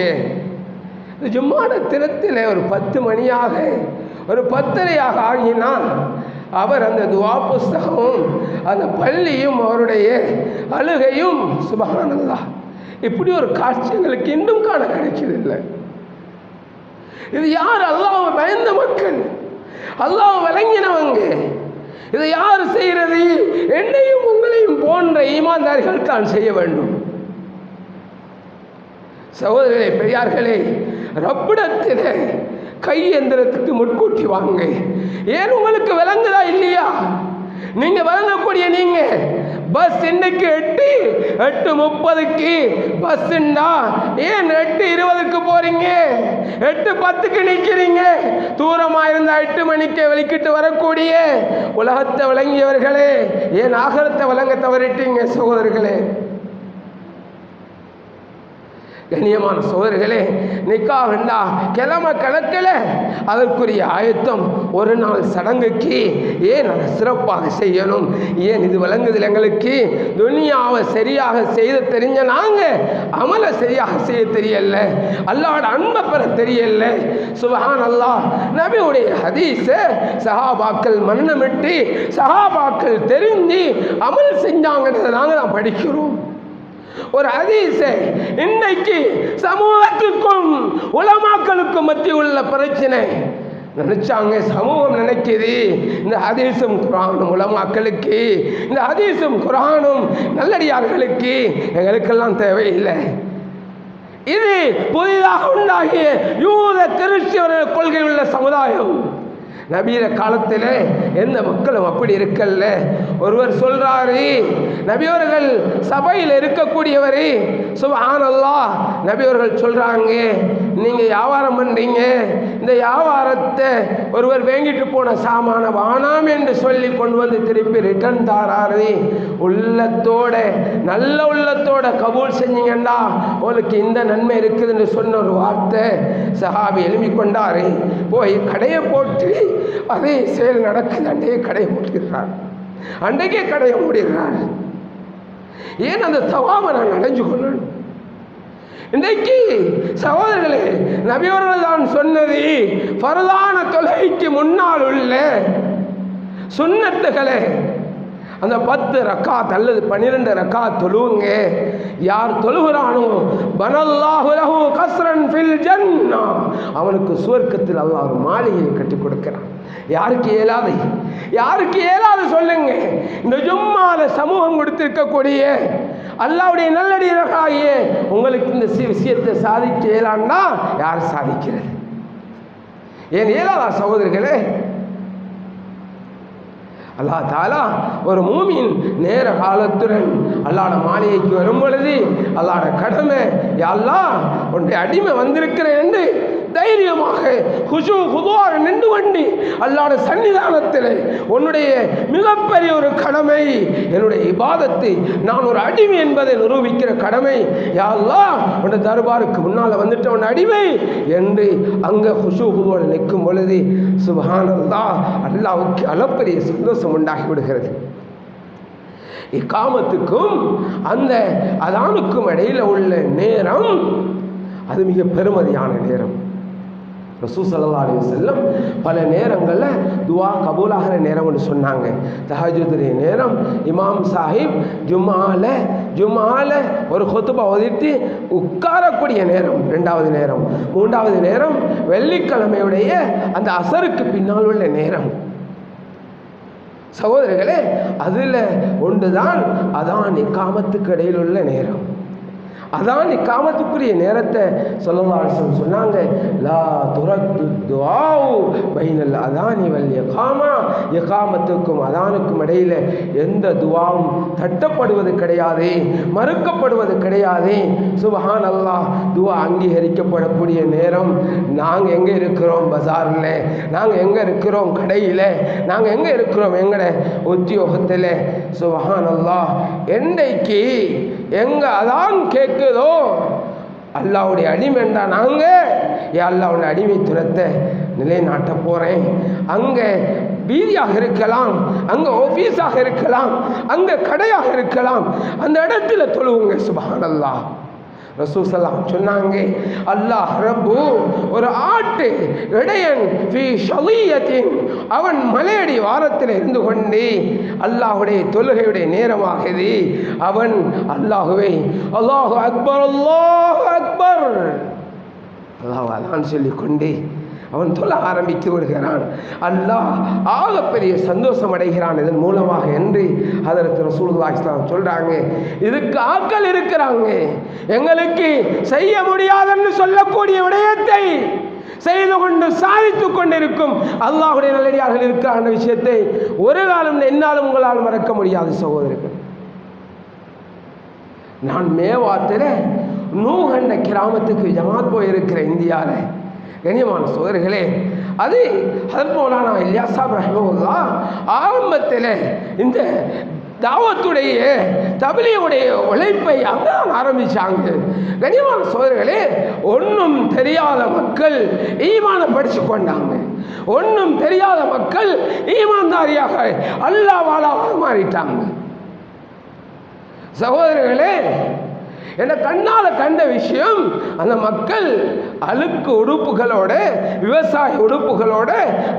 இந்த ஜும்மாட தினத்தில் ஒரு 10 மணியாக ஒரு 10:30 ஆகினால் அவர் அந்த துவா புஸ்தகமும் அந்த பள்ளியும் அவருடைய அழுகையும், சுப்ஹானல்லாஹ், இப்படி ஒரு காட்சி எங்களுக்கு இன்னும் காண கிடைச்சதில்லை. இது யார்? அல்லாஹ்வை பயந்த மக்கள், அல்லாஹ்வை விளங்கினவங்க. இதை யார் செய்கிறது? என்னையும் உங்களையும் போன்ற ஈமான்தாரிகள் தான் செய்ய வேண்டும். சகோதரர்களே, பெரியார்களே, ரப்பிடத்தில் கையெந்திரத்துக்கு முன்கூட்டி வாங்க. ஏன் உங்களுக்கு விளங்குதா இல்லையா? நீங்க விளங்கக்கூடிய நீங்க பஸ் இன்னைக்கு 8:30க்கு பஸ்ஸுண்டா, ஏன் 8:20க்கு போறீங்க? 8:10க்கு நிற்கிறீங்க. தூரமாக இருந்தால் 8 மணிக்கு வெளிக்கிட்டு வரக்கூடிய உலகத்தை விளங்கியவர்களே, ஏன் ஆகரத்தை விளங்க தவறிட்டீங்க? சகோதரர்களே, கண்ணியமான சகோதரர்களே, நிக்காஹ்ண்டா கிழமை கணக்கில் அதற்குரிய ஆயத்தம், ஒரு நாள் சடங்குக்கு ஏன் அதை சிறப்பாக செய்யணும்? ஏன் இது விளங்குதில் எங்களுக்கு? துனியாவை சரியாக செய்ய தெரிஞ்ச நாங்கள் அமலை சரியாக செய்ய தெரியல, அல்லாஹ்வோட அன்பை பெற தெரியல. சுப்ஹானல்லாஹ், நபியுடைய ஹதீஸை சஹாபாக்கள் மன்னமிட்டு சஹாபாக்கள் தெரிஞ்சு அமல் செஞ்சாங்கன்றதை நாங்கள் தான் படிக்கிறோம். ஒரு ஹதீஸை இன்னைக்கு சமூகத்துக்கும் உலமாக்களுக்கும் மத்திய உள்ள பிரச்சனை நினைச்சாங்க, சமூகம் நினைக்குது இந்த ஹதீஸும் குர்ஆனும் உலமாக்களுக்கு, இந்த ஹதீஸும் குர்ஆனும் நல்லடியார்களுக்கு, எங்களுக்கெல்லாம் தேவையில்லை. இது புதிதாக உண்டாகிய யூத கிறிஸ்தவர்கள் கொள்கை உள்ள சமுதாயம். நபியில காலத்தில் எந்த மக்களும் அப்படி இருக்கல்ல. ஒருவர் சொல்றாரு, நபியவர்கள் சபையில் இருக்கக்கூடியவர், சுப்ஹானல்லாஹ், நபியவர்கள் சொல்றாங்க, நீங்க வியாபாரம் பண்றீங்க, இந்த வியாபாரத்தை ஒருவர் வாங்கிட்டு போன சாமான வானாம் என்று சொல்லி கொண்டு வந்து திருப்பி ரிட்டர்ன் தாராரு. உள்ளத்தோட, நல்ல உள்ளத்தோட கபூல் செஞ்சீங்கன்னா உங்களுக்கு இந்த நன்மை இருக்குதுன்னு சொன்ன ஒரு வார்த்தை சஹாபி எழுப்பிக் கொண்டாரு. போய் கடையை போட்டு அதே செயல் நடக்குது, அன்றைய கடையை மூடுகிறார், அன்றைக்கே கடையை மூடுகிறார். ஏன் அந்த தவாமை நான் அடைஞ்சு கொள்ளணும்? இன்றைக்கு சகோதரர்களே, நபியவர்கள் தான் சொன்னது, ஃபர்தான தொழுகைக்கு முன்னால் உள்ள சுன்னத்துகளே அந்த 10 ரக்காத் அல்லது 12 ரக்காத் தொழுவுங்க. யார் தொழுகிறானோ பனல்லாஹு லஹு கஸ்ரன் ஃபில் ஜன்னா, அவனுக்கு சுவர்க்கத்தில் அல்லாஹ் ஒரு மாளிகையை கட்டி கொடுக்கிறான். யாருக்கு இயலாது? யாருக்கு இயலாது சொல்லுங்க? இந்த ஜும்மால சமூகம் கொடுத்திருக்கக்கூடிய அல்லாஹ்வுடைய நல்லடியாராகிய உங்களுக்கு இந்த விஷயத்தை சாதிக்க இயலான்னா யார் சாதிக்கிறது? ஏன் இயலாதா சகோதரர்களே? அல்லாஹ் தாலா ஒரு மூமின் நேர காலத்துடன் அல்லாஹ்வுடைய மாளிகைக்கு வரும் பொழுது அல்லாஹ்வுடைய கடமை, யா அல்லாஹ் உன்னுடைய அடிமை வந்திருக்கிறேன் என்று தைரியமாக குஷு குதுவாக நின்று கொண்டு அல்லாஹ்வுடைய சன்னிதானத்தில் உன்னுடைய மிகப்பெரிய ஒரு கடமை, என்னுடைய இபாதத்தை நான் ஒரு அடிமை என்பதை நிரூபிக்கிற கடமை, யா அல்லாஹ் உன்னுடைய தர்பாருக்கு முன்னால் வந்துட்ட உன் அடிமை என்று அங்கே குஷு குதுவோடு நிற்கும் பொழுது சுப்ஹானல்லாஹ் அல்லாஹ்வுக்கு அளப்பரிய சந்தோஷம் உண்டாகி விடுகிறது. இக்காமத்துக்கும் அந்த அதானுக்கும் இடையில உள்ள நேரம் அது மிக பெருமதியான நேரம். ரசூல் ஸல்லல்லாஹு அலைஹி வஸல்லம் பல நேரங்களில் துவா கபூலாகிற நேரம்னு சொன்னாங்க. தஹஜ்ஜுடைய நேரம், இமாம் சாஹிப் ஜும்ஆல ஒரு குத்பா ஓதிட்டு உட்காரக்கூடிய நேரம் 2வது நேரம், 3வது நேரம் வெள்ளிக்கிழமையுடைய அந்த அசருக்கு பின்னால் உள்ள நேரம். சகோதரர்களே, அதில் ஒன்றுதான் அதான் இக்காமத்துக்கு இடையில் உள்ள நேரம். அதான் இக்காமத்துக்குரிய நேரத்தை ஸல்லல்லாஹு அலைஹி வஸல்லம் சொன்னாங்க, லா துரத்து துஆஉ பைனல் அதானி வல் இகாமா, இகாமத்துக்கும் அதானுக்கும் இடையில் எந்த துஆவும் தட்டப்படுவது கிடையாது, மறுக்கப்படுவது கிடையாது. சுப்ஹானல்லாஹ், துஆ அங்கீகரிக்கப்படக்கூடிய நேரம். நாங்கள் எங்கே இருக்கிறோம்? பஜாரில். நாங்கள் எங்கே இருக்கிறோம்? கடையில். நாங்கள் எங்கே இருக்கிறோம்? எங்கட உத்தியோகத்தில். சுப்ஹானல்லாஹ், என்றைக்கு எங்கே அதான் கேட்குதோ அல்லாஹ்வுடைய அடிமைண்டா நாங்கள், அல்லாஹ்வுடைய அடிமைத்துவத்தை நிலைநாட்ட போகிறேன். அங்கே வீதியாக இருக்கலாம், அங்கே ஆஃபீஸாக இருக்கலாம், அங்கே கடையாக இருக்கலாம், அந்த இடத்துல தொழுவுங்க. சுப்ஹானல்லாஹ். ரசூல் ஸல்லல்லாஹு அலைஹி சொன்னாங்க, அல்லாஹ் ரப்பு ஒரு ஆட்டு இடையன் ஃபீ ஷலியத்தின், அவன் மலையடி வாரத்தில் இருந்து கொண்டு அல்லாஹ்வுடைய தொழுகையுடைய நேரமாகுது, அவன் அல்லாஹுவை அல்லாஹு அக்பர் அல்லாஹு அக்பர் அல்லாஹ் அதான் சொல்லிக்கொண்டு அவன் தொழ ஆரம்பித்து விடுகிறான். அல்லாஹ் ஆகப்பெரிய சந்தோஷம் அடைகிறான் இதன் மூலமாக என்று ஹதரத் ரசூலுல்லாஹி ஸல்லல்லாஹு அலைஹி வஸல்லம் சொல்றாங்க. இதுக்கு ஆட்கள் இருக்கிறாங்க, எங்களுக்கு செய்ய முடியாதுன்னு சொல்லக்கூடிய விடயத்தை செய்து கொண்டு சாதித்து கொண்டிருக்கும் அல்லாஹ்வுடைய நல்லடியார்கள் இருக்கிற விஷயத்தை ஒரு காலம் என்னாலும் உங்களால் மறக்க முடியாது. சகோதரர்கள், நான் மேவாத்தில் நூஹ் என்ற கிராமத்துக்கு ஜமாத் போயிருக்கிறேன் இந்தியாவில். கண்ணியமான சோதர்களே, அது ஹதரத் மௌலானா இல்யாஸ் சாஹிப் ரஹ்மத்துல்லாஹ் ஆரம்பத்தில் இந்த தாவத்துடைய தப்லீகுடைய உழைப்பை அங்கதான் ஆரம்பிச்சாங்க. கண்ணியமான சோதர்களே, ஒன்றும் தெரியாத மக்கள் ஈமானை படிச்சு கொண்டாங்க. ஒன்றும் தெரியாத மக்கள் ஈமான்தாரியாக அல்லாஹ்வாலாக மாறிட்டாங்க. சகோதரர்களே, என கண்ணால் கண்ட விஷயம், அந்த மக்கள் அழுக்கு உடுப்புகளோட, விவசாய உடுப்புகளோட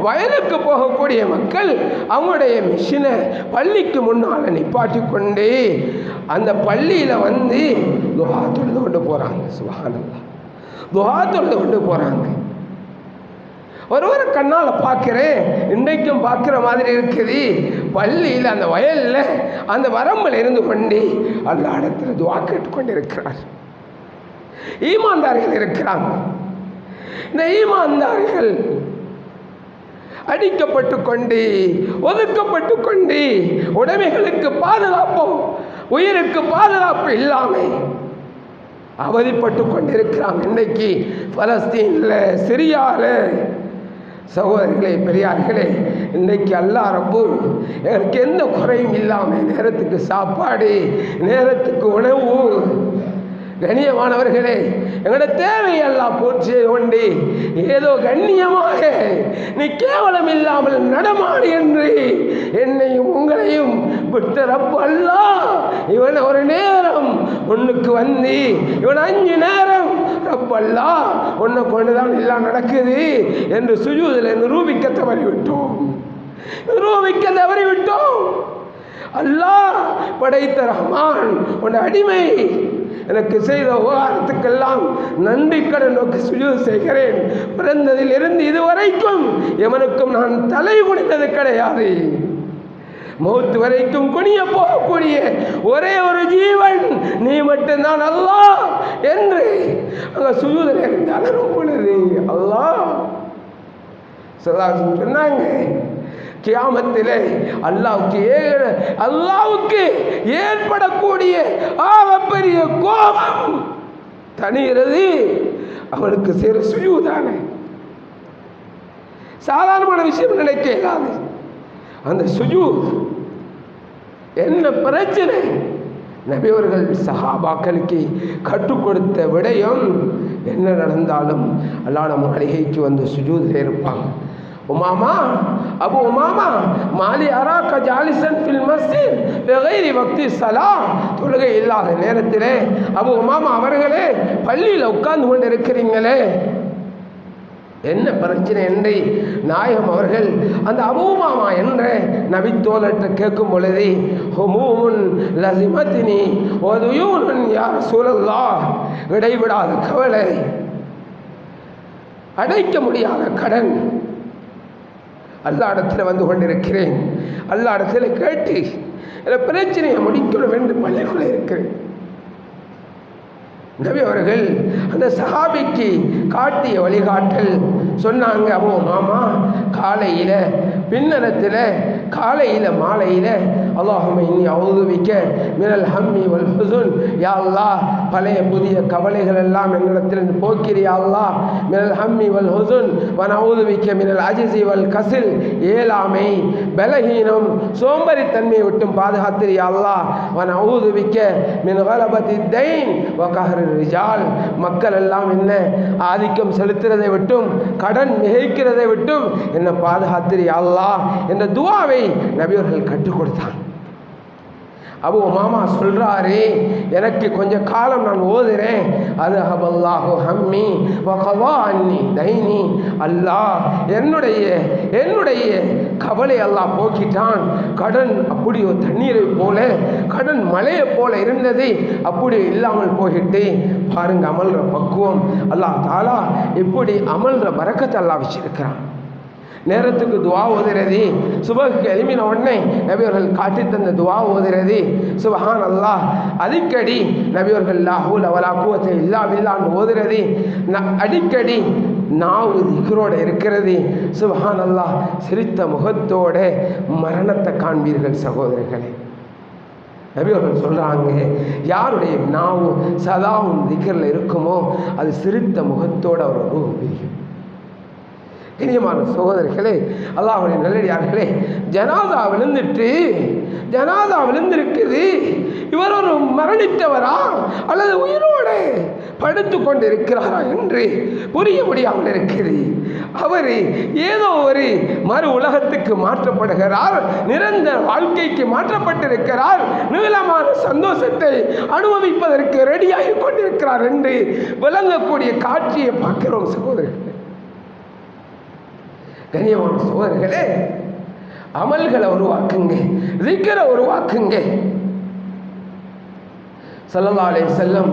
வயலுக்கு போகக்கூடிய மக்கள் அவங்களுடைய மிஷினை பள்ளிக்கு முன்னால் நிப்பாட்டி கொண்டு அந்த பள்ளியில் வந்து துஹா தொழுது கொண்டு போகிறாங்க. சுப்ஹானல்லாஹ், துஹா தொழுது கொண்டு போகிறாங்க. ஒருவரை கண்ணால் பார்க்கிறேன், இன்றைக்கும் பார்க்குற மாதிரி இருக்குது. பள்ளியில் அந்த வயலில் அந்த வரம்பில் இருந்து கொண்டு அல்லாஹ் இடத்துல துஆ கேட்டுக்கொண்டு இருக்கிறார். ஈமான்தார்கள் இருக்கிறாங்க. இந்த ஈமான்தார்கள் அடிக்கப்பட்டு கொண்டு, ஒதுக்கப்பட்டு கொண்டு, உடைமைகளுக்கு பாதுகாப்போ உயிருக்கு பாதுகாப்பு இல்லாமல் அவதிப்பட்டு கொண்டிருக்கிறாங்க. இன்னைக்கு பலஸ்தீனில், சிரியாவில். சகோதரர்களே, பெரியார்களே, இன்றைக்கு அல்லாஹ் ரப்பு எனக்கு எந்த குறையும் இல்லாமல் நேரத்துக்கு சாப்பாடு, நேரத்துக்கு உணவு, கண்ணியமானவர்களே, எங்களோட தேவையெல்லாம் பூர்த்தி கொண்டு ஏதோ கண்ணியமாக நீ கேவலம் இல்லாமல் நடமாடு என்று என்னையும் உங்களையும் விட்ட ரப்பு அல்லாஹ் இவன் ஒரு நேரம் உன்னுக்கு வந்து, இவன் 5 நேரம் ரப்பு அல்லாஹ் உன்னை கொண்டுதான் எல்லாம் நடக்குது என்று சுஜூதில் நிரூபிக்க தவறிவிட்டோம். அல்லாஹ் படைத்த ரஹ்மான் உன் அடிமை, எனக்கு செய்த உபகாரத்துக்கெல்லாம் நன்றி கடன் நோக்கி சுஜூத் செய்கிறேன். பிறந்ததில் இருந்து இதுவரைக்கும் எவனுக்கும் நான் தலை குனிந்தது கிடையாது. மௌத்து வரைக்கும் குனிய போகக்கூடிய ஒரே ஒரு ஜீவன் நீ மட்டும்தான் அல்லாஹ் என்று அங்க சுஜூதில் இருந்து அலரும் பொழுது அல்லாஹ் சொன்னாங்க, கியாமத்திலே அல்லாஹ்வுக்கு ஏற்படக்கூடிய ஆகப்பெரிய கோபம் தணிகிறது அவனுக்கு சேர சுஜூதானே. சாதாரணமான விஷயம் நினைக்க இயலாது. அந்த சுஜூத் என்ன பிரச்சனை? நபி அவர்கள் சஹாபாக்களுக்கு கற்றுக் கொடுத்த விடயம் என்ன நடந்தாலும் அல்லாஹ் நம்ம அலிகைக்கு வந்து சுஜூதில் இருப்பாங்க. உமாமா அபு உமாமா மாலி அராக ஜாலிசன் ஃபில் மஸ்ஜித் பிகைரி வக்தி ஸலாம், தொழுகை இல்லாத நேரத்திலே அபு உமாமா அவர்களே பள்ளியில் உட்கார்ந்து கொண்டு இருக்கிறீங்களே, என்ன பிரச்சனை என்று நாயகம் அவர்கள் அந்த அபூ உமாமா என்ற நபித்தோழர்கிட்ட கேட்கும் பொழுது, ஹுமூமுன் லஸிமத்னி வதுயூனுன் யா ரசூலல்லாஹ், இடைவிடாத கவலை, அடைக்க முடியாத கடன், அல்லாஹ் இடத்துல வந்து கொண்டிருக்கிறேன், அல்லாஹ் இடத்துல கேட்டு இந்த பிரச்சனையை முடிக்கணும் என்று பள்ளிக்குள்ளே இருக்கிறேன். நபி அவர்கள் அந்த சஹாபிக்கு காட்டிய வழிகாட்டல் சொன்னாங்க. அபூ உமாமா காலையில் பின்னரத்தில் காலையில் மாலையில் அல்லாஹும்ம இன்னி அஊது பிக்க மினல் ஹம்மி வல் ஹுஸன், யா அல்லாஹ் பழைய புதிய கவலைகள் எல்லாம் என்னிடத்திலிருந்து போக்கிறியா அல்லாஹ், மினல் ஹம்மி வல் ஹுஸன் வ நஊது பிக்க மினல் அஜ்ஸி வல் கஸல், ஏழாமை பலஹீனம் சோம்பரித்தன்மையை விட்டும் பாதுகாத்திரியா அல்லாஹ், வ நஊது பிக்க மின் கலபத்தி தைன் வ கஹ்ரி ரிஜால், மக்கள் எல்லாம் என்ன ஆதிக்கம் செலுத்துறதை விட்டும் கடன் மிகைக்கிறதை விட்டும் என்ன பாதுகாத்திரியா அல்லாஹ் என்ற துஆவை நபியவர்கள் கற்றுக் கொடுத்தாங்க. அபூ உமாமா சொல்றாரு, எனக்கு கொஞ்ச காலம் நான் ஓதுறேன், அது அல்லாஹு ஹம்மி வகவா அன்னி தைனி, அல்லாஹ் என்னுடைய கவலை அல்லாஹ் போக்கிட்டான், கடன் அப்படி ஒரு தண்ணீரை போல கடன் மலையை போல இருந்தது அப்படி இல்லாமல் போகிட்டு பாருங்க அமல்ற பக்குவம் அல்லாஹ் தாலா எப்படி அமல்ற பரக்கத்தை அல்லாஹ் வச்சிருக்கிறான். நேரத்துக்கு துவா ஓதுறது, சுபஹுக்கு எழுப்பின உடனே நபியவர்கள் காட்டி தந்த துவா ஓதுறது, சுபஹான் அல்லாஹ் அடிக்கடி நபியவர்கள் லா ஹவுல வலா குவத்த இல்லா பில்லான்னு ஓதுறது, அடிக்கடி நாவு திக்ரோடு இருக்கிறது, சுபஹான் அல்லாஹ் சிரித்த முகத்தோட மரணத்தை காண்பீர்கள் சகோதரர்களே. நபியவர்கள் சொல்கிறாங்க, யாருடைய நாவு சதாவும் திக்ரில் இருக்குமோ அது சிரித்த முகத்தோடு அவர் ரூஹ் பிரியும். இனியமான சகோதரர்களே, அல்லாஹ்வுடைய நல்லடியார்களே, ஜனாதா விழுந்திருக்குது, இவர் ஒரு மரணித்தவரா அல்லது உயிரோடு படுத்து கொண்டு இருக்கிறாரா என்று புரிய முடியாமல் இருக்குது. அவர் ஏதோ ஒரு மறு உலகத்துக்கு மாற்றப்படுகிறார், நிரந்தர வாழ்க்கைக்கு மாற்றப்பட்டிருக்கிறார், நீளமான சந்தோஷத்தை அனுபவிப்பதற்கு ரெடியாகி கொண்டிருக்கிறார் என்று விளங்கக்கூடிய காட்சியை பார்க்கிறோம் சகோதரர்களே. கண்ணியமான சகோதரர்களே, அமல்களை உருவாக்குங்க, திக்ரை உருவாக்குங்க. ஸல்லல்லாஹு அலைஹி வஸல்லம்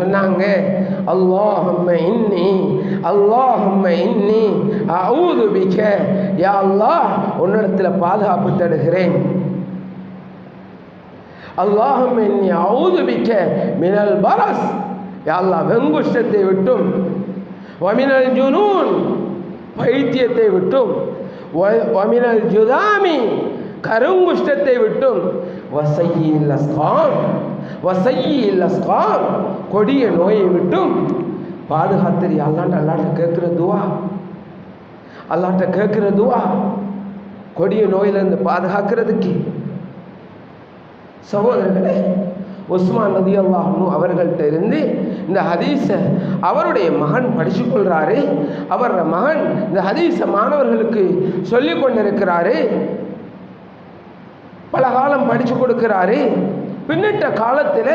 சொன்னாங்க, அல்லாஹும்ம இன்னி அஊது பிக, யா அல்லாஹ் உன்னிடத்தில் பாதுகாப்பு தேடுகிறேன், அல்லாஹும்ம இன்னி அஊது பிக மினல் பரஸ், யா அல்லாஹ் வெங்குஷ்டத்தை விட்டும், வ மினல் ஜுனூன் பைத்தியத்தை விட்டும், வமினல் ஜுதாமி கருங்குஷ்டத்தை விட்டும், வசையில் அஸ்காம் கொடிய நோயை விட்டும் பாதுகாத்திரி. அல்லாட்ட கேட்கிற துவா கொடிய நோயிலிருந்து பாதுகாக்கிறதுக்கு. சகோதரர்களே, உஸ்மான் ரலியல்லாஹு அன்ஹு அவர்கள்ட்ட இருந்து இந்த ஹதீஸை அவருடைய மகன் படிச்சு கொள்றாரு. அவர் மகன் இந்த ஹதீஸை மாணவர்களுக்கு சொல்லி கொண்டிருக்கிறாரு, பல காலம் படிச்சு கொடுக்கிறாரு. பின்னிட்ட காலத்தில்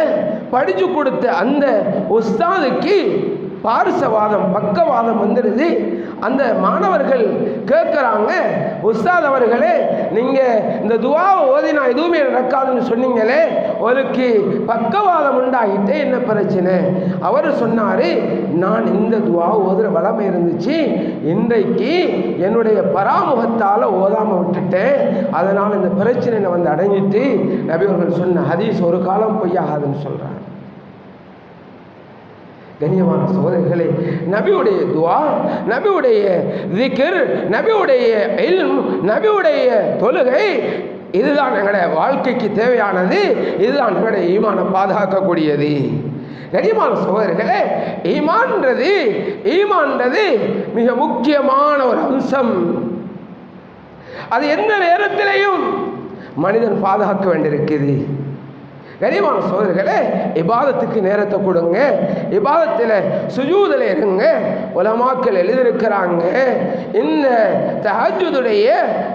படிச்சு கொடுத்த அந்த உஸ்தாதுக்கு பாரிசவாதம் பக்கவாதம் வந்துடுது. அந்த மாணவர்கள் கேட்குறாங்க, உஸ்தாத் அவர்களே, நீங்கள் இந்த துவாவை ஓதினா எதுவுமே நடக்காதுன்னு சொன்னீங்களே, உங்களுக்கு பக்கவாதம் உண்டாகிட்டே என்ன பிரச்சனை? அவர் சொன்னார், நான் இந்த துவாவை ஓதுற வளமை இருந்துச்சு, இன்றைக்கு என்னுடைய பராமுகத்தால் ஓதாமல் விட்டுட்டேன், அதனால் இந்த பிரச்சனையை வந்து அடைஞ்சிட்டு நபி அவர்கள் சொன்ன ஹதீஸ் ஒரு காலம் பொய்யாகாதுன்னு சொல்கிறார். கண்ணியமான சகோதரர்களே, நபியுடைய துஆ, நபியுடைய திக்ர், நபியுடைய இல்ம், நபியுடைய தொழுகை, இதுதான் எங்களுடைய வாழ்க்கைக்கு தேவையானது. இதுதான் எங்களுடைய ஈமானை பாதுகாக்கக்கூடியது. கண்ணியமான சகோதரர்களே, ஈமான்றது மிக முக்கியமான ஒரு அம்சம். அது எந்த நேரத்திலையும் மனிதன் பாதுகாக்க வேண்டியிருக்குது. கண்ணியமான சகோதரர்களே, இபாதத்துக்கு நேரத்தை கொடுங்க, இபாதத்தில் சுஜூதில் இருங்க. உலமாக்கள் எழுதியிருக்கிறாங்க, இந்த தஹஜ்ஜுதுடைய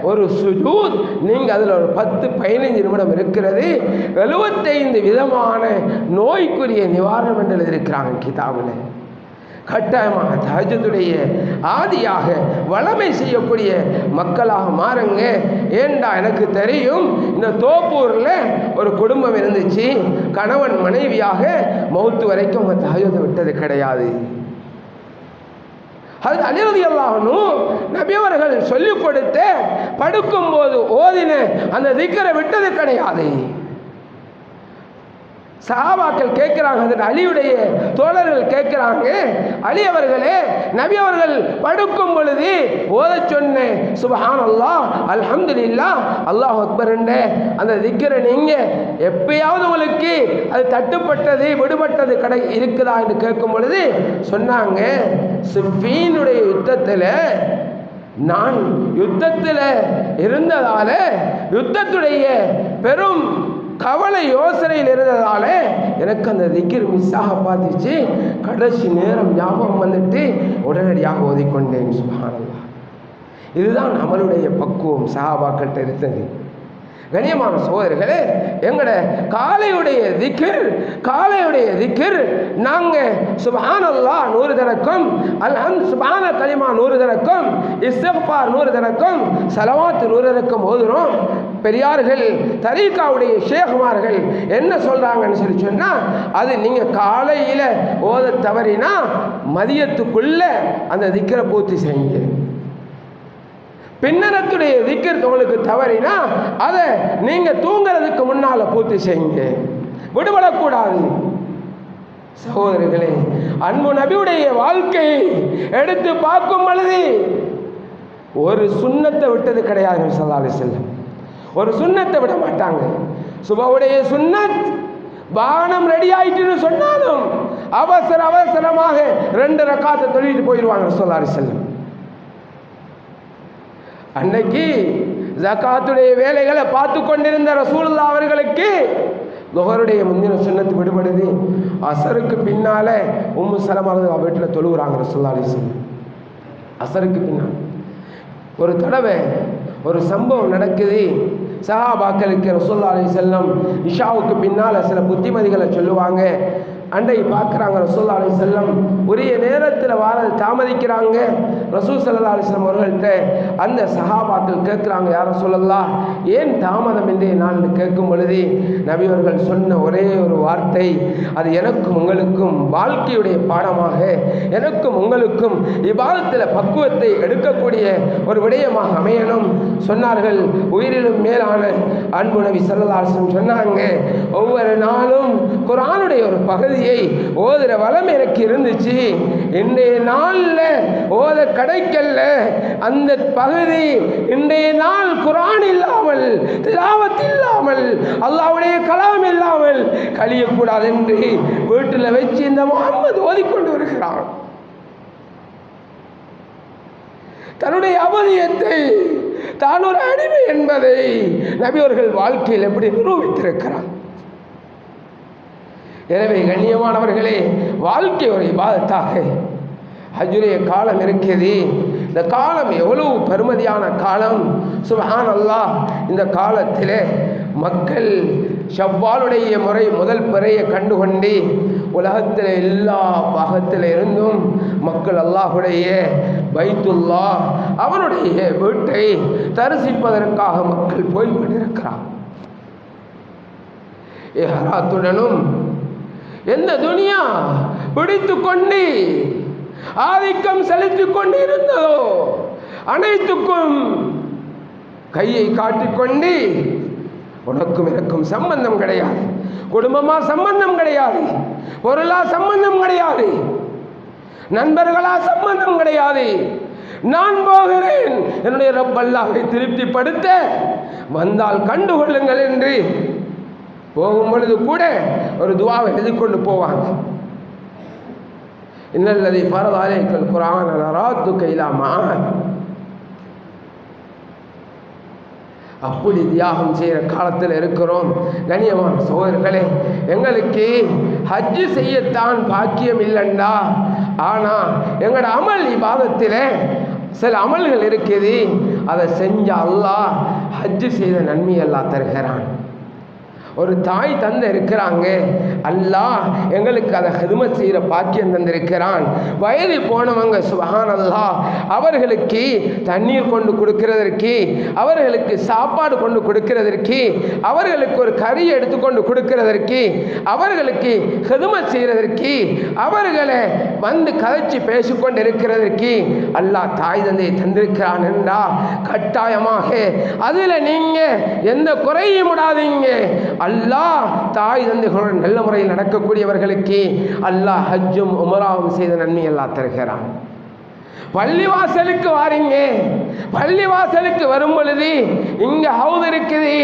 ஒரு சுஜூத் நீங்கள் அதில் ஒரு 10-15 நிமிடம் இருக்கிறது 75 விதமான நோய்க்குரிய நிவாரணம் என்று எழுதியிருக்கிறாங்க கிதாபில். கட்டாயமாக தஹஜ்ஜுதுடைய ஆதியாக வளமை செய்யக்கூடிய மக்களாக மாறுங்க. ஏண்டா, எனக்கு தெரியும், இந்த தோப்பூரில் ஒரு குடும்பம் இருந்துச்சு, கணவன் மனைவியாக மௌத்து வரைக்கும் அவங்க தஹஜ்ஜுதை விட்டது கிடையாது. அது அலி ரலியல்லாஹு அன்ஹு நபி அவர்கள் சொல்லிக் கொடுத்த படுக்கும்போது ஓதின அந்த திக்ரை விட்டது கிடையாது. சஹாபாக்கள் கேட்கிறாங்க, அதற்கு அலியுடைய தோழர்கள் கேட்கிறாங்க, அலி அவர்களே, நபி அவர்கள் படுக்கும் பொழுது ஓத சொன்ன சுப்ஹானல்லாஹ், அல்ஹம்துலில்லாஹ், அல்லாஹ் அக்பர் என்ற அந்த திக்ரை நீங்க எப்பயாவது உங்களுக்கு அது தட்டுப்பட்டது விடுபட்டது இருக்குதா என்று கேட்கும் பொழுது சொன்னாங்க, சிஃபீனுடைய யுத்தத்தில் நான் யுத்தத்தில் இருந்ததால யுத்தத்துடைய பெரும் கவலை யோசனையில் இருந்ததால எனக்கு அந்த திக்ர் மிஸ்ஸாக பார்த்துச்சு. கடைசி நேரம் ஞாபகம் வந்துட்டு உடனடியாக ஓதிக்கொண்டேன். சுப்ஹானல்லாஹ். இதுதான் நம்மளுடைய பக்குவம் சஹாபாக்கள்கிட்ட இருந்தது. கண்ணியமான சகோதரர்களே, எங்களோட காலையுடைய திக்ர் நாங்கள் சுப்ஹானல்லாஹ் 100 தடக்கும், சுப்ஹான கலிமா 100 தடக்கும், இஸ்திக்ஃபார் 100 தடக்கும், ஸலவாத் 100 தடக்கும் ஓதுறோம். பெரியார்கள், தரீகாவுடைய ஷேகுமார்கள் என்ன சொல்றாங்கன்னு சொல்லி சொன்னா, அது நீங்க காலையில ஓத தவறினா மதியத்துக்குள்ள அந்த திக்ரை பூர்த்தி செய்யுங்க. பின்னரத்துடைய திக்ர் உங்களுக்கு தவறினா அதை நீங்க தூங்குறதுக்கு முன்னால பூர்த்தி செய்யுங்க, விடுபடக்கூடாது. சகோதரர்களே, அன்பு நபியுடைய வாழ்க்கையை எடுத்து பார்க்கும் பொழுது ஒரு சுன்னத்தை விட்டது கிடையாது. ஸல்லல்லாஹு அலைஹி வஸல்லம் ஒரு சுன்னத்தை விட மாட்டாங்க. சுபவுடைய சுன்னத் வானம் ரெடி ஆயிட்டுன்னு சொன்னாலும் அவசரமாக 2 ரக்காத்தை தொழுவிட்டு போயிடுவாங்க ஸல்லல்லாஹு அலைஹி வஸல்லம். அன்னைக்கு ஜகாத்துடைய வேலைகளை பார்த்து கொண்டிருந்த ரசூலுல்லாஹ் அவர்களுக்கு லுஹருடைய முந்தின சுன்னத்து விடுபடுது. அசருக்கு பின்னால உம்மு சலமா வீட்டில் தொழுகிறாங்க ரசூலுல்லாஹ் அலைஹி வஸல்லம். அசருக்கு பின்னால் ஒரு தடவை ஒரு சம்பவம் நடக்குது. சஹாபாக்களுக்கு ரசூலுல்லாஹ் அலைஹி வஸல்லம் இஷாவுக்கு பின்னால் சில புத்திமதிகளை சொல்லுவாங்க. அண்டை பார்க்குறாங்க, ரசூலுல்லாஹ் அலைஹி வஸல்லம் உரிய நேரத்தில் வாரது தாமதிக்கிறாங்க. ரசூல் ஸல்லல்லாஹு அலைஹி வஸல்லம் அவர்கள்ட்ட அந்த சஹாபாக்கள் கேட்குறாங்க, யார் ரசூலல்லாஹ் ஏன் தாமதம் இன்றைய நாள்னு கேட்கும் பொழுது நபி அவர்கள் சொன்ன ஒரே ஒரு வார்த்தை, அது எனக்கும் உங்களுக்கும் வாழ்க்கையுடைய பாடமாக, எனக்கும் உங்களுக்கும் இபாதத்தில் பக்குவத்தை எடுக்கக்கூடிய ஒரு விடயமாக அமையணும் சொன்னார்கள். உயிரிலும் மேலான அன்பு நபி ஸல்லல்லாஹு அலைஹி வஸல்லம் சொன்னாங்க, ஒவ்வொரு நாளும் குர்ஆனுடைய ஒரு பகுதியை ஓதுற வளம் எனக்கு இருந்துச்சு. இன்றைய நாளில் ஓத கிடைக்கல. அந்த பகுதி இன்றைய நாள் குர்ஆன் இல்லாமல், திலாவத் இல்லாமல், அல்லாஹ்வுடைய கலாம் இல்லாமல் கழியக்கூடாது என்று வீட்டில் வச்சு இந்த முஹம்மது ஓதிக்கொண்டு வருகிறான். தன்னுடைய அவதியத்தை, தான் ஒரு அடிமை என்பதை நபி அவர்கள் வாழ்க்கையில் எப்படி நிரூபித்திருக்கிறார். எனவே கண்ணியமானவர்களே, வாழ்க்கை ஒரு இபாதத்தாக ஹஜ்ஜுடைய காலம் இருக்கிறது. இந்த காலம் எவ்வளவு பெருமதியான காலம்! சுப்ஹானல்லாஹ். இந்த காலத்திலே மக்கள் ஷவ்வாலுடைய முறை முதல் பிறையை கண்டுகொண்டு உலகத்தில் எல்லா பாகத்தில் இருந்தும் மக்கள் அல்லாஹுடைய பைத்துல்லாஹ் அவனுடைய வீட்டை தரிசிப்பதற்காக மக்கள் போய்கொண்டிருக்கிறார். இஹ்ராத்துடனும் எந்த துனியா பிடித்து கொண்டு ஆதிக்கம் செலுத்திக் கொண்டு இருந்ததோ அனைத்துக்கும் கையை காட்டிக்கொண்டு உனக்கும் எனக்கும் சம்பந்தம் கிடையாது, குடும்பமா சம்பந்தம் கிடையாது, பொருளா சம்பந்தம் கிடையாது, நண்பர்களா சம்பந்தம் கிடையாது. நான் போகிறேன் என்னுடைய ரப் அல்லாஹ்வை திருப்திப்படுத்த, வந்தால் கண்டுகொள்ளுங்கள் என்று போகும் பொழுது கூட ஒரு துஆவை எழுதி கொண்டு போவாங்க. இன்னல்லதி ஃபரத அலைக்கல் குர்ஆன லராத்துக இலா மஆத். அப்படி தியாகம் செய்கிற காலத்தில் இருக்கிறோம். கண்ணியமான சகோதரர்களே, எங்களுக்கு ஹஜ்ஜு செய்யத்தான் பாக்கியம் இல்லைண்டா, ஆனால் எங்களோட அமல் இபாதத்தில் சில அமல்கள் இருக்குது, அதை செஞ்ச அல்லாஹ் ஹஜ்ஜு செய்த நன்மை அல்லாஹ் தருகிறான். ஒரு தாய் தந்தை இருக்கிறாங்க, அல்லாஹ் எங்களுக்கு அதை ஹிதுமத் செய்கிற பாக்கியம் தந்திருக்கிறான். வயது போனவங்க சுப்ஹானல்லாஹ், அவர்களுக்கு தண்ணீர் கொண்டு கொடுக்கிறதற்கு, அவர்களுக்கு சாப்பாடு கொண்டு கொடுக்கிறதற்கு, அவர்களுக்கு ஒரு கறி எடுத்துக்கொண்டு கொடுக்கிறதற்கு, அவர்களுக்கு ஹிதுமத் செய்கிறதற்கு, அவர்களை வந்து கதைச்சி பேசிக்கொண்டு இருக்கிறதற்கு அல்லாஹ் தாய் தந்தையை தந்திருக்கிறான் என்றா கட்டாயமாக அதில் நீங்கள் எந்த குறையும் விடாதீங்க. அல்லாஹ் தாய் தந்தைகளுடன் நல்ல முறையில் நடக்கக்கூடியவர்களுக்கு அல்லாஹ் ஹஜ்ஜும் உம்ராவும் செய்த நன்மை அல்லாஹ் தருகிறான். பள்ளிவாசலுக்கு வாரீங்க, பள்ளிவாசலுக்கு வரும் பொழுது இங்கே ஹவுது இருக்குது,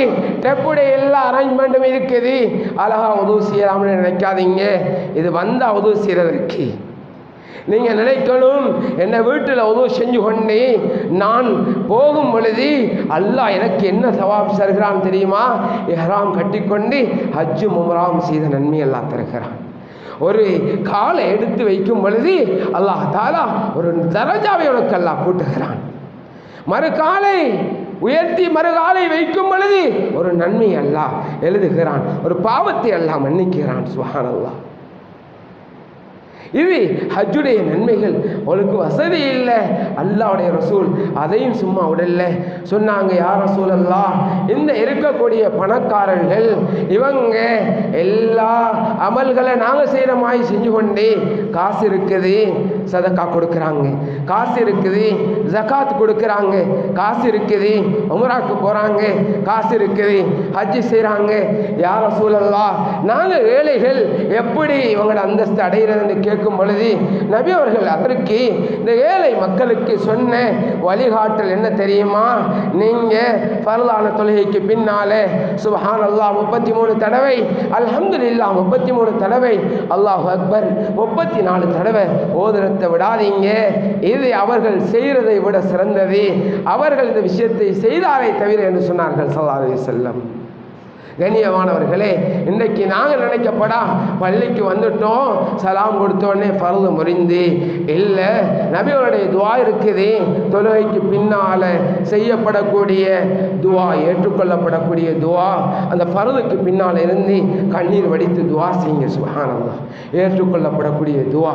டெப்புடைய எல்லா அரேஞ்ச்மெண்ட்டும் இருக்குது, அழகா உதவு செய்யலாம்னு நினைக்காதீங்க. இது வந்தால் உதவு செய்கிறதற்கு நீங்கள் நினைக்கணும், என்னை வீட்டில் உதவு செஞ்சு கொண்டு நான் போகும் பொழுது அல்லாஹ் எனக்கு என்ன சவாப் தருகிறான் தெரியுமா? இஹ்ராம் கட்டிக்கொண்டு ஹஜ்ஜும் உம்ராவும் செய்த நன்மை அல்லாஹ் தருகிறான். ஒரு காலை எடுத்து வைக்கும் பொழுது அல்லாஹ் தாலா ஒரு தரஜாவை உனக்கு அல்லாஹ் கூட்டுகிறான். மறுகாலை உயர்த்தி மறுகாலை வைக்கும் பொழுது ஒரு நன்மை அல்லாஹ் எழுதுகிறான், ஒரு பாவத்தை அல்லாஹ் மன்னிக்கிறான். சுப்ஹானல்லாஹ். இது ஹஜ்ஜுடைய நன்மைகள். உங்களுக்கு வசதி இல்லை, அல்லாஹ்வுடைய ரசூல் அதையும் சும்மா விடல. சொன்னாங்க, யா ரசூலல்லாஹ், இந்த இருக்கக்கூடிய பணக்காரர்கள் இவங்க எல்லா அமல்களை நாங்கள் செய்கிற மாதிரி செஞ்சு கொண்டு காசு இருக்குது சதக்கா கொடுக்குறாங்க, காசு இருக்குது ஜகாத் கொடுக்குறாங்க, காசு இருக்குது உம்ராக்கு போகிறாங்க, காசு இருக்குது ஹஜ்ஜு செய்கிறாங்க. யா ரசூலல்லாஹ், நாங்கள் ஏழைகள் எப்படி இவங்களோட அந்தஸ்து அடைகிறதுன்னு கேட்கும் பொழுது நபி அவர்கள் அதற்கு இந்த ஏழை மக்களுக்கு சொன்ன வழிகாட்டல் என்ன தெரியுமா? நீங்கள் ஃபர்லான தொழுகைக்கு பின்னாலே சுப்ஹானல்லாஹ் 33 தடவை, அல்ஹம்துலில்லாஹ் 33 தடவை, அல்லாஹு அக்பர் 34 தடவை ஓதுறதை விடாதீங்க. இது அவர்கள் செய்கிறதை விட சிறந்தது, அவர்கள் இந்த விஷயத்தை செய்தாரை தவிர என்று சொன்னார்கள் ஸல்லல்லாஹு அலைஹி வஸல்லம். கண்ணியமானவர்களே, இன்றைக்கு நாங்கள் நினைக்கப்படா பள்ளிக்கு வந்துட்டோம், சலாம் கொடுத்தோடனே ஃபர்து முறிந்து இல்லை. நபிகளுடைய துவா இருக்குது, தொழுகைக்கு பின்னால் செய்யப்படக்கூடிய துவா, ஏற்றுக்கொள்ளப்படக்கூடிய துவா, அந்த ஃபர்துக்கு பின்னால் இருந்து கண்ணீர் வடித்து துவா செய்யுங்க. சுப்ஹானல்லாஹ், ஏற்றுக்கொள்ளப்படக்கூடிய துவா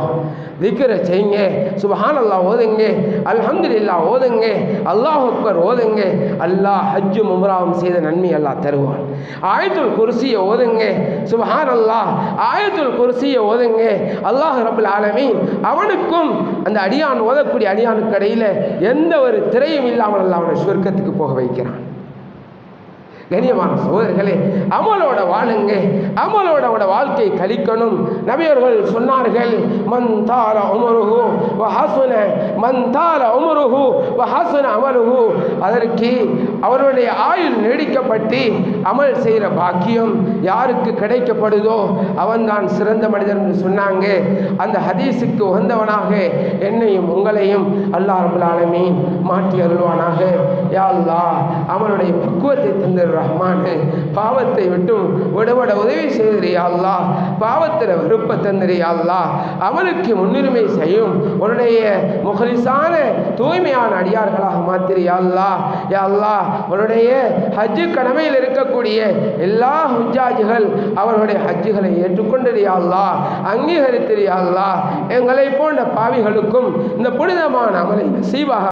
திக்ரை செய்யுங்க, சுப்ஹானல்லாஹ் ஓதுங்க, அல்ஹம்துலில்லாஹ் ஓதுங்க, அல்லாஹ் அக்பர் ஓதுங்க. அல்லாஹ் ஹஜ்ஜும் உம்ராவும் செய்த நன்மை அல்லாஹ் தருவான். ஆயத்துல் குர்சியை ஓதுங்க, சுப்ஹானல்லாஹ், ஆயத்துல் குர்சியை ஓதுங்க. அல்லாஹ் ரப்பல் ஆலமீன் அவனுக்கும் அந்த அடியான் ஓதக்கூடிய அடியானுக்கு இடையில் எந்த ஒரு திரையும் இல்லாமல் அல்லாஹ் அவனை சுவர்க்கத்துக்கு போக வைக்கிறான். கண்ணியமான சகோதரர்களே, அமலோட வாழுங்க, அமலோட வாழ்க்கை கழிக்கணும். நபியர்கள் சொன்னார்கள், மன் தால உமருஹு வ ஹஸன, மன் தால உமருஹு வ ஹஸன அமலுஹு, அதற்கு அவருடைய ஆயுள் நீடிக்கப்பட்டு அமல் செய்கிற பாக்கியம் யாருக்கு கிடைக்கப்படுதோ அவன்தான் சிறந்த மனிதன் என்று சொன்னாங்க. அந்த ஹதீஸுக்கு உகந்தவனாக என்னையும் உங்களையும் அல்லாஹ் ரப்பல் ஆலமீன் மாற்றி அருள்வானாக. யா அல்லாஹ், அவனுடைய பக்குவத்தை தந்து ரஹ்மானே, பாவத்தை விட்டும் விடுபட உதவி செய்தியா அல்லாஹ், பாவத்தில் விருப்ப தந்திரியா அல்லாஹ், அவனுக்கு முன்னுரிமை செய்யும் உன்னுடைய முகலிசான தூய்மையான அடியார்களாக மாத்திரியா அல்லாஹ். யா அல்லாஹ், உன்னுடைய ஹஜ்ஜு கடமையில் இருக்கக்கூடிய எல்லா ஹுஜ்ஜாஜிகள் அவர்களுடைய ஹஜ்ஜுகளை ஏற்றுக்கொண்டிரியா அல்லாஹ், அங்கீகரித்திரியா அல்லாஹ். எங்களை போன்ற பாவிகளுக்கும் இந்த புனிதமான அமலை நசீபாக